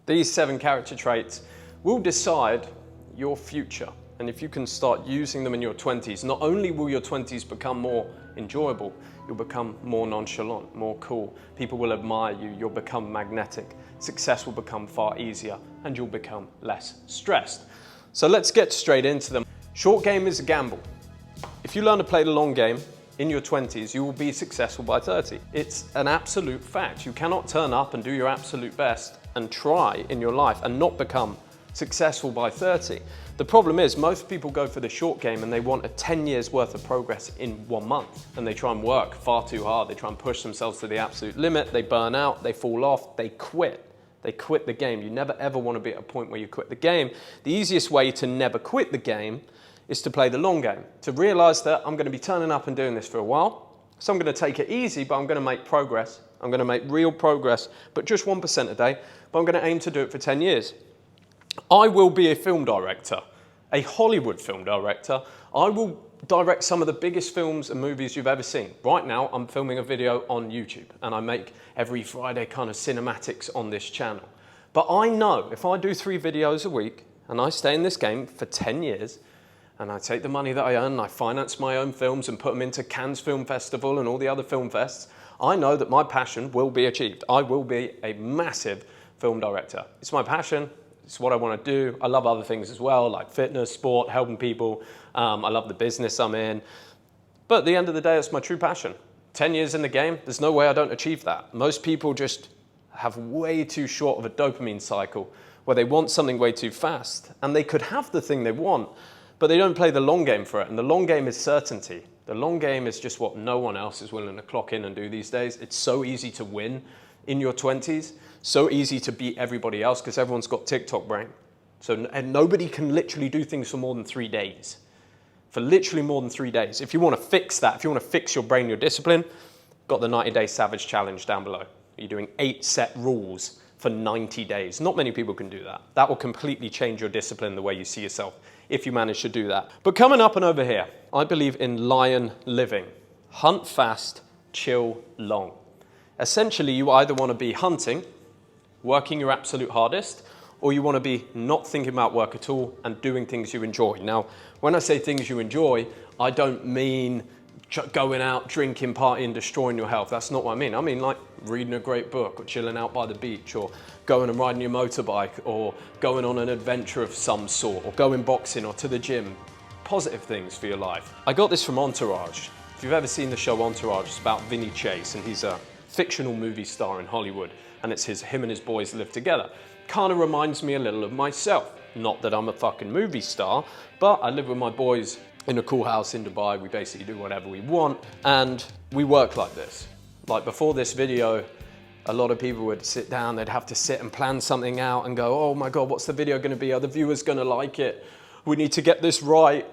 These 7 character traits will decide your future. And if you can start using them in your 20s, not only will your 20s become more enjoyable, you'll become more nonchalant, more cool. People will admire you, you'll become magnetic. Success will become far easier and you'll become less stressed. So let's get straight into them. Short game is a gamble. If you learn to play the long game in your 20s, you will be successful by 30. It's an absolute fact. You cannot turn up and do your absolute best and try in your life and not become successful by 30. The problem is most people go for the short game and they want a 10 years worth of progress in 1 month, and they try and work far too hard. They try and push themselves to the absolute limit. They burn out, they fall off, they quit. They quit the game. You never ever want to be at a point where you quit the game. The easiest way to never quit the game is to play the long game, to realize that I'm going to be turning up and doing this for a while. So I'm going to take it easy, but I'm going to make progress. I'm going to make real progress, but just 1% a day, but I'm going to aim to do it for 10 years. I will be a film director, a Hollywood film director. I will direct some of the biggest films and movies you've ever seen. Right now, I'm filming a video on YouTube, and I make every Friday kind of cinematics on this channel. But I know if I do 3 videos a week, and I stay in this game for 10 years, and I take the money that I earn, and I finance my own films and put them into Cannes Film Festival and all the other film fests, I know that my passion will be achieved. I will be a massive film director. It's my passion. It's what I want to do. I love other things as well, like fitness, sport, helping people. I love the business I'm in. But at the end of the day, it's my true passion. 10 years in the game, there's no way I don't achieve that. Most people just have way too short of a dopamine cycle where they want something way too fast. And they could have the thing they want, but they don't play the long game for it. And the long game is certainty. The long game is just what no one else is willing to clock in and do these days. It's so easy to win in your 20s. So easy to beat everybody else because everyone's got TikTok brain. And nobody can literally do things for more than 3 days. For literally more than 3 days. If you want to fix that, if you want to fix your brain, your discipline, got the 90-day savage challenge down below. You're doing 8 set rules for 90 days. Not many people can do that. That will completely change your discipline, the way you see yourself, if you manage to do that. But coming up and over here, I believe in lion living. Hunt fast, chill long. Essentially, you either want to be hunting, working your absolute hardest, or you want to be not thinking about work at all and doing things you enjoy. Now, when I say things you enjoy, I don't mean going out, drinking, partying, destroying your health. That's not what I mean. I mean like reading a great book or chilling out by the beach or going and riding your motorbike or going on an adventure of some sort or going boxing or to the gym. Positive things for your life. I got this from Entourage. If you've ever seen the show Entourage, it's about Vinny Chase, and he's a fictional movie star in Hollywood. And it's him and his boys live together. Kind of reminds me a little of myself. Not that I'm a fucking movie star, but I live with my boys in a cool house in Dubai. We basically do whatever we want, and we work like this. Like before this video, a lot of people would sit down, they'd have to sit and plan something out and go, oh my God, what's the video gonna be? Are the viewers gonna like it? We need to get this right.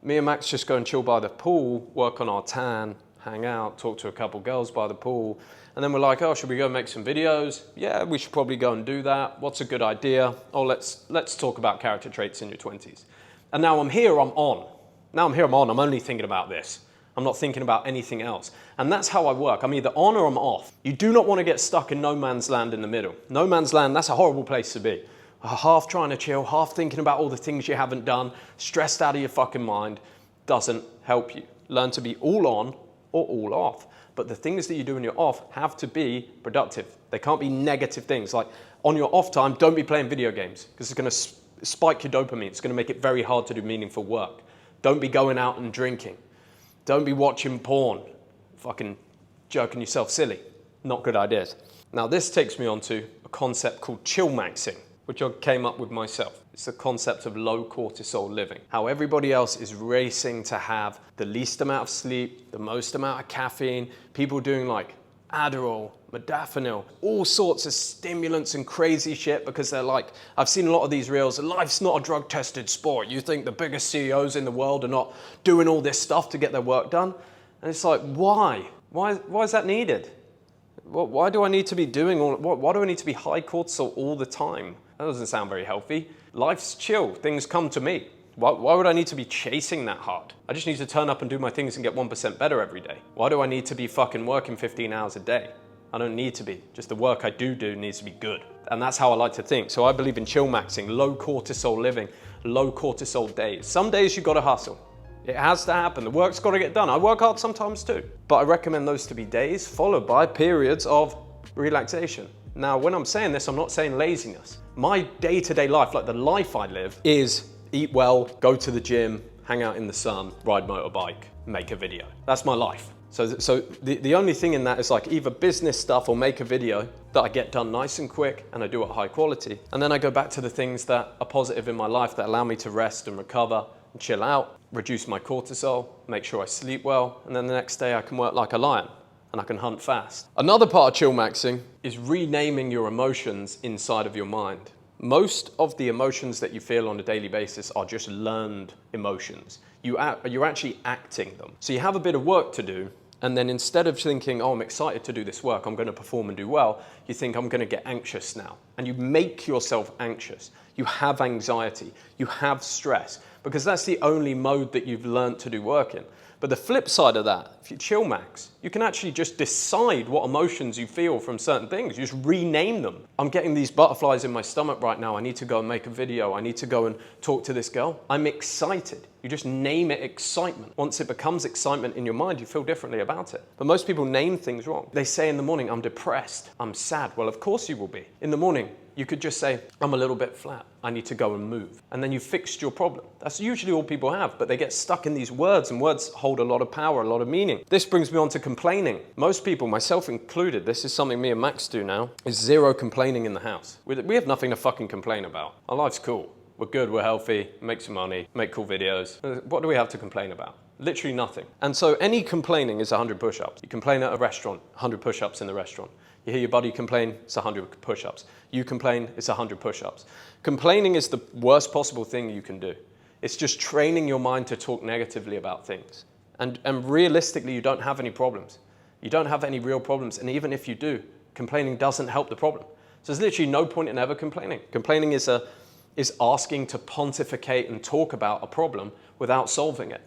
Me and Max just go and chill by the pool, work on our tan, hang out, talk to a couple girls by the pool. And then we're like, oh, should we go make some videos? Yeah, we should probably go and do that. What's a good idea? Oh, let's talk about character traits in your 20s. And now I'm here, I'm on. Now I'm here, I'm on. I'm only thinking about this. I'm not thinking about anything else. And that's how I work. I'm either on or I'm off. You do not want to get stuck in no man's land in the middle. No man's land, that's a horrible place to be. Half trying to chill, half thinking about all the things you haven't done, stressed out of your fucking mind, doesn't help you. Learn to be all on or all off. But the things that you do when you're off have to be productive. They can't be negative things. Like on your off time, don't be playing video games because it's going to spike your dopamine. It's going to make it very hard to do meaningful work. Don't be going out and drinking. Don't be watching porn, fucking jerking yourself silly. Not good ideas. Now this takes me on to a concept called Chillmaxxing, which I came up with myself. It's the concept of low cortisol living. How everybody else is racing to have the least amount of sleep, the most amount of caffeine, people doing like Adderall, modafinil, all sorts of stimulants and crazy shit because they're like, I've seen a lot of these reels, life's not a drug tested sport. You think the biggest CEOs in the world are not doing all this stuff to get their work done? And it's like, why? Why is that needed? Why do I need to be doing why do I need to be high cortisol all the time? That doesn't sound very healthy. Life's chill, things come to me. Why would I need to be chasing that hard? I just need to turn up and do my things and get 1% better every day. Why do I need to be fucking working 15 hours a day? I don't need to be. Just the work I do needs to be good. And that's how I like to think. So I believe in Chillmaxxing, low cortisol living, low cortisol days. Some days you gotta hustle. It has to happen. The work's gotta get done. I work hard sometimes too. But I recommend those to be days followed by periods of relaxation. Now, when I'm saying this, I'm not saying laziness. My day-to-day life, like the life I live, is eat well, go to the gym, hang out in the sun, ride motorbike, make a video. That's my life. So the only thing in that is like either business stuff or make a video that I get done nice and quick and I do at high quality. And then I go back to the things that are positive in my life that allow me to rest and recover and chill out, reduce my cortisol, make sure I sleep well. And then the next day I can work like a lion and I can hunt fast. Another part of Chillmaxxing is renaming your emotions inside of your mind. Most of the emotions that you feel on a daily basis are just learned emotions. You're actually acting them. So you have a bit of work to do, and then instead of thinking, oh, I'm excited to do this work, I'm going to perform and do well, you think, I'm going to get anxious now. And you make yourself anxious. You have anxiety. You have stress, because that's the only mode that you've learned to do work in. But the flip side of that, if you Chillmaxx, you can actually just decide what emotions you feel from certain things. You just rename them. I'm getting these butterflies in my stomach right now. I need to go and make a video. I need to go and talk to this girl. I'm excited. You just name it excitement. Once it becomes excitement in your mind, you feel differently about it. But most people name things wrong. They say in the morning, I'm depressed, I'm sad. Well, of course you will be. In the morning, you could just say, I'm a little bit flat. I need to go and move. And then you fixed your problem. That's usually all people have, but they get stuck in these words, and words hold a lot of power, a lot of meaning. This brings me on to complaining. Most people, myself included, this is something me and Max do now, is zero complaining in the house. We have nothing to fucking complain about. Our life's cool. We're good, we're healthy, make some money, make cool videos. What do we have to complain about? Literally nothing. And so any complaining is 100 push-ups. You complain at a restaurant, 100 push-ups in the restaurant. You hear your buddy complain, it's 100 push-ups. You complain, it's 100 push-ups. Complaining is the worst possible thing you can do. It's just training your mind to talk negatively about things. And realistically, you don't have any problems. You don't have any real problems. And even if you do, complaining doesn't help the problem. So there's literally no point in ever complaining. Complaining is asking to pontificate and talk about a problem without solving it.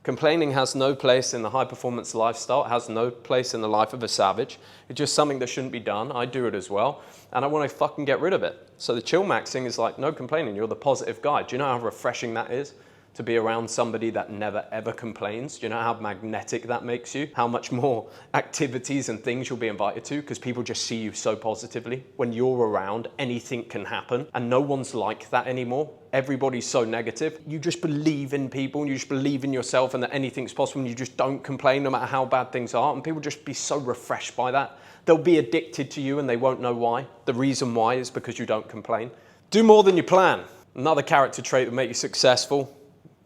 Complaining has no place in the high-performance lifestyle. It has no place in the life of a savage. It's just something that shouldn't be done. I do it as well, and I want to fucking get rid of it. So the Chillmaxxing is like, no complaining. You're the positive guy. Do you know how refreshing that is? To be around somebody that never ever complains? Do you know how magnetic that makes you? How much more activities and things you'll be invited to because people just see you so positively. When you're around, anything can happen, and no one's like that anymore. Everybody's so negative. You just believe in people, and you just believe in yourself, and that anything's possible, and you just don't complain no matter how bad things are, and people just be so refreshed by that. They'll be addicted to you and they won't know why. The reason why is because you don't complain. Do more than you plan. Another character trait that will make you successful.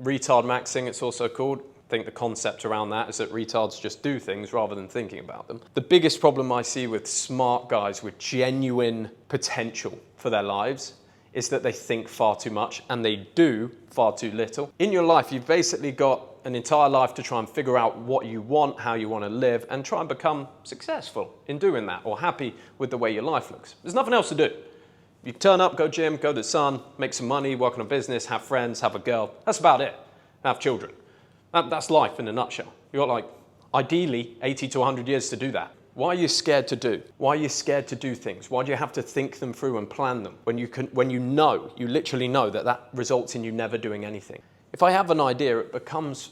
Retard maxing, it's also called. I think the concept around that is that retards just do things rather than thinking about them. The biggest problem I see with smart guys with genuine potential for their lives is that they think far too much and they do far too little. In your life, you've basically got an entire life to try and figure out what you want, how you want to live, and try and become successful in doing that, or happy with the way your life looks. There's nothing else to do. You turn up, go gym, go to the sun, make some money, work on a business, have friends, have a girl. That's about it. Have children. That's life in a nutshell. You've got like, ideally, 80 to 100 years to do that. Why are you scared to do? Why are you scared to do things? Why do you have to think them through and plan them when you literally know that that results in you never doing anything? If I have an idea, it comes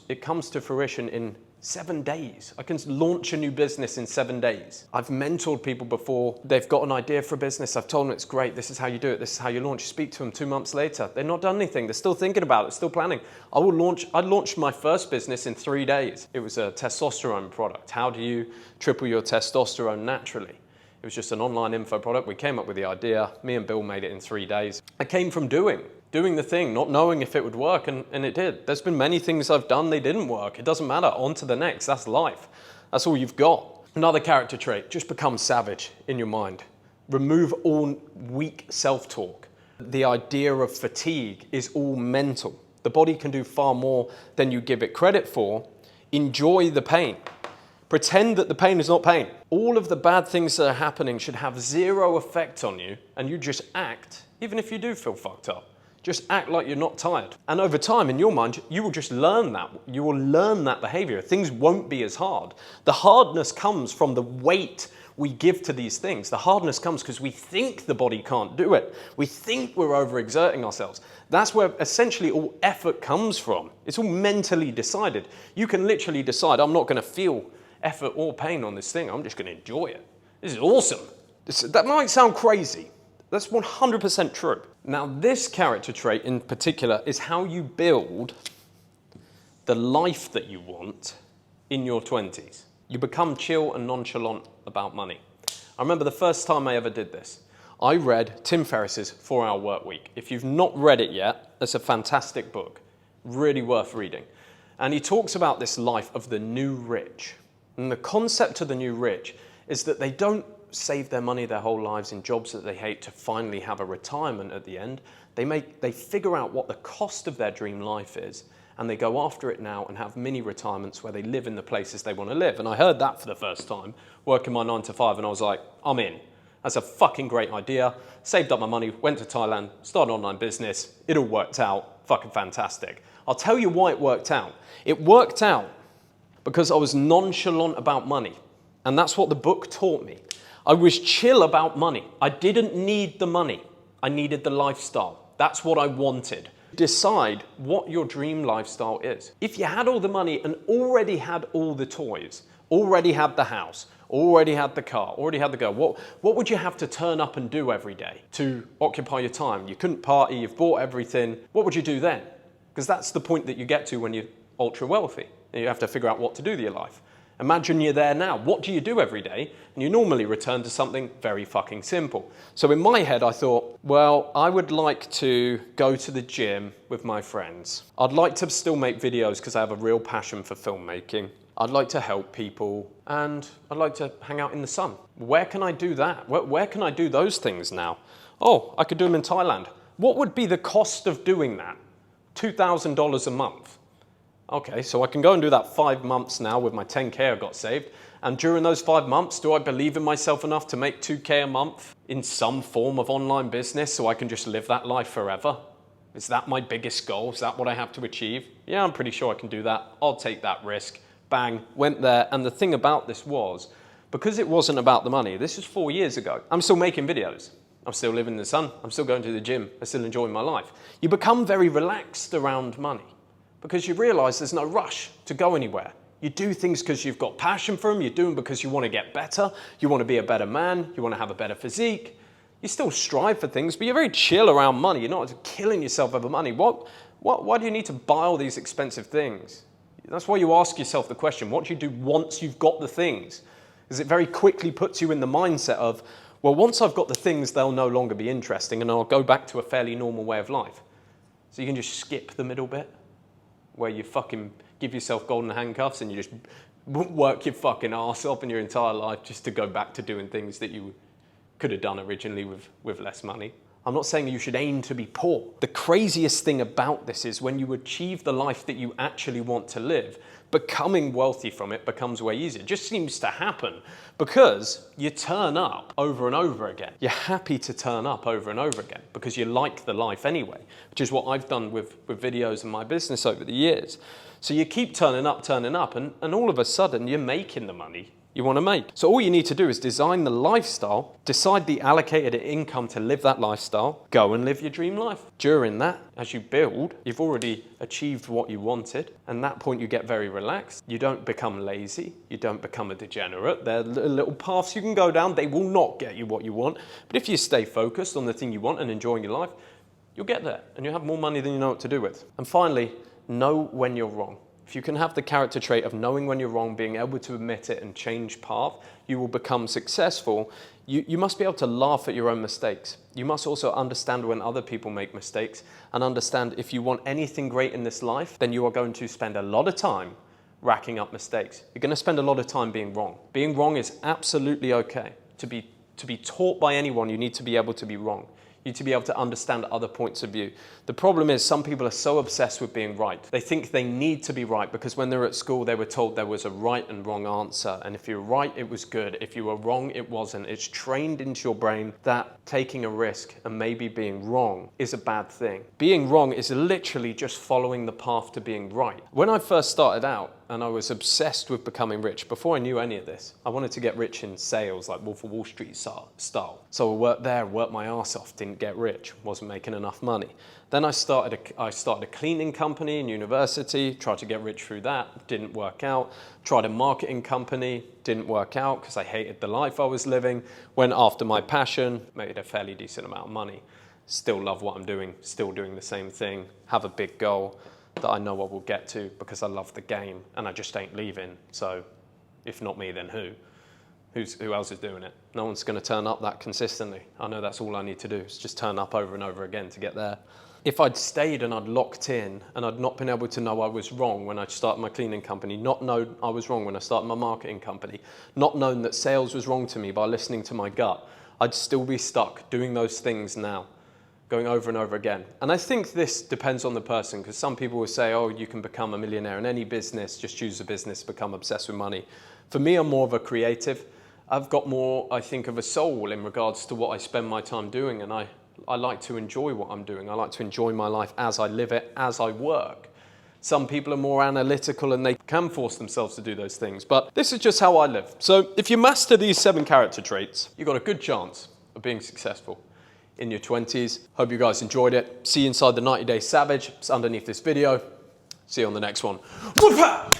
to fruition in 7 days. I can launch a new business in 7 days. I've mentored people before. They've got an idea for a business. I've told them it's great. This is how you do it. This is how you launch. Speak to them 2 months later. They've not done anything. They're still thinking about it, still planning. I launched my first business in 3 days. It was a testosterone product. How do you triple your testosterone naturally? It was just an online info product. We came up with the idea. Me and Bill made it in 3 days. I came from doing the thing, not knowing if it would work, and it did. There's been many things I've done, they didn't work. It doesn't matter, on to the next, that's life. That's all you've got. Another character trait, just become savage in your mind. Remove all weak self-talk. The idea of fatigue is all mental. The body can do far more than you give it credit for. Enjoy the pain. Pretend that the pain is not pain. All of the bad things that are happening should have zero effect on you, and you just act, even if you do feel fucked up. Just act like you're not tired. And over time, in your mind, you will just learn that. You will learn that behavior. Things won't be as hard. The hardness comes from the weight we give to these things. The hardness comes because we think the body can't do it. We think we're overexerting ourselves. That's where essentially all effort comes from. It's all mentally decided. You can literally decide, I'm not going to feel effort or pain on this thing. I'm just going to enjoy it. This is awesome. That might sound crazy. That's 100% true. Now, this character trait in particular is how you build the life that you want in your 20s. You become chill and nonchalant about money. I remember the first time I ever did this. I read Tim Ferriss's 4-Hour Workweek. If you've not read it yet, it's a fantastic book, really worth reading. And he talks about this life of the new rich. And the concept of the new rich is that they don't save their money their whole lives in jobs that they hate to finally have a retirement at the end. They figure out what the cost of their dream life is, and they go after it now and have mini retirements where they live in the places they want to live. And I heard that for the first time, working my 9 to 5, and I was like, I'm in. That's a fucking great idea. Saved up my money, went to Thailand, started an online business. It all worked out. Fucking fantastic. I'll tell you why it worked out. It worked out because I was nonchalant about money. And that's what the book taught me. I was chill about money. I didn't need the money. I needed the lifestyle. That's what I wanted. Decide what your dream lifestyle is. If you had all the money and already had all the toys, already had the house, already had the car, already had the girl, what would you have to turn up and do every day to occupy your time? You couldn't party, you've bought everything. What would you do then? Because that's the point that you get to when you're ultra wealthy. And you have to figure out what to do with your life. Imagine you're there now. What do you do every day? And you normally return to something very fucking simple. So in my head, I thought, well, I would like to go to the gym with my friends. I'd like to still make videos because I have a real passion for filmmaking. I'd like to help people, and I'd like to hang out in the sun. Where can I do that? Where can I do those things now? Oh, I could do them in Thailand. What would be the cost of doing that? $2,000 a month. Okay, so I can go and do that 5 months now with my 10K I got saved. And during those 5 months, do I believe in myself enough to make 2K a month in some form of online business so I can just live that life forever? Is that my biggest goal? Is that what I have to achieve? Yeah, I'm pretty sure I can do that. I'll take that risk. Bang, went there. And the thing about this was, because it wasn't about the money, this was 4 years ago, I'm still making videos. I'm still living in the sun. I'm still going to the gym. I'm still enjoying my life. You become very relaxed around money, because you realize there's no rush to go anywhere. You do things because you've got passion for them. You do them because you want to get better. You want to be a better man. You want to have a better physique. You still strive for things, but you're very chill around money. You're not killing yourself over money. Why do you need to buy all these expensive things? That's why you ask yourself the question, what do you do once you've got the things? Because it very quickly puts you in the mindset of, well, once I've got the things, they'll no longer be interesting, and I'll go back to a fairly normal way of life. So you can just skip the middle bit, where you fucking give yourself golden handcuffs and you just work your fucking ass off in your entire life just to go back to doing things that you could have done originally with less money. I'm not saying you should aim to be poor. The craziest thing about this is when you achieve the life that you actually want to live, becoming wealthy from it becomes way easier. It just seems to happen because you turn up over and over again. You're happy to turn up over and over again because you like the life anyway, which is what I've done with videos and my business over the years. So you keep turning up, and all of a sudden you're making the money you want to make. So all you need to do is design the lifestyle, decide the allocated income to live that lifestyle, go and live your dream life. During that, as you build, you've already achieved what you wanted, and at that point you get very relaxed. You don't become lazy, you don't become a degenerate. There are little paths you can go down, they will not get you what you want, but if you stay focused on the thing you want and enjoying your life, you'll get there, and you'll have more money than you know what to do with. And finally, know when you're wrong. If you can have the character trait of knowing when you're wrong, being able to admit it and change path, you will become successful. You must be able to laugh at your own mistakes. You must also understand when other people make mistakes and understand if you want anything great in this life, then you are going to spend a lot of time racking up mistakes. You're going to spend a lot of time being wrong. Being wrong is absolutely okay. To be taught by anyone, you need to be able to be wrong. You need to be able to understand other points of view. The problem is some people are so obsessed with being right. They think they need to be right because when they were at school, they were told there was a right and wrong answer. And if you were right, it was good. If you were wrong, it wasn't. It's trained into your brain that taking a risk and maybe being wrong is a bad thing. Being wrong is literally just following the path to being right. When I first started out, and I was obsessed with becoming rich. Before I knew any of this, I wanted to get rich in sales, like Wolf of Wall Street style. So I worked there, worked my ass off, didn't get rich, wasn't making enough money. Then I started a cleaning company in university, tried to get rich through that, didn't work out. Tried a marketing company, didn't work out because I hated the life I was living. Went after my passion, made a fairly decent amount of money. Still love what I'm doing, still doing the same thing, have a big goal that I know I will get to because I love the game and I just ain't leaving. So if not me, then who? Who else is doing it? No one's going to turn up that consistently. I know that's all I need to do is just turn up over and over again to get there. If I'd stayed and I'd locked in and I'd not been able to know I was wrong when I started my cleaning company, not known I was wrong when I started my marketing company, not known that sales was wrong to me by listening to my gut, I'd still be stuck doing those things now, going over and over again. And I think this depends on the person, because some people will say, oh, you can become a millionaire in any business, just choose a business, become obsessed with money. For me, I'm more of a creative. I've got more, I think, of a soul in regards to what I spend my time doing, and I like to enjoy what I'm doing. I like to enjoy my life as I live it, as I work. Some people are more analytical and they can force themselves to do those things, but this is just how I live. So if you master these 7 character traits, you've got a good chance of being successful in your 20s. Hope you guys enjoyed it. See you inside the 90 Day Savage. It's underneath this video. See you on the next one. Whoop-ha!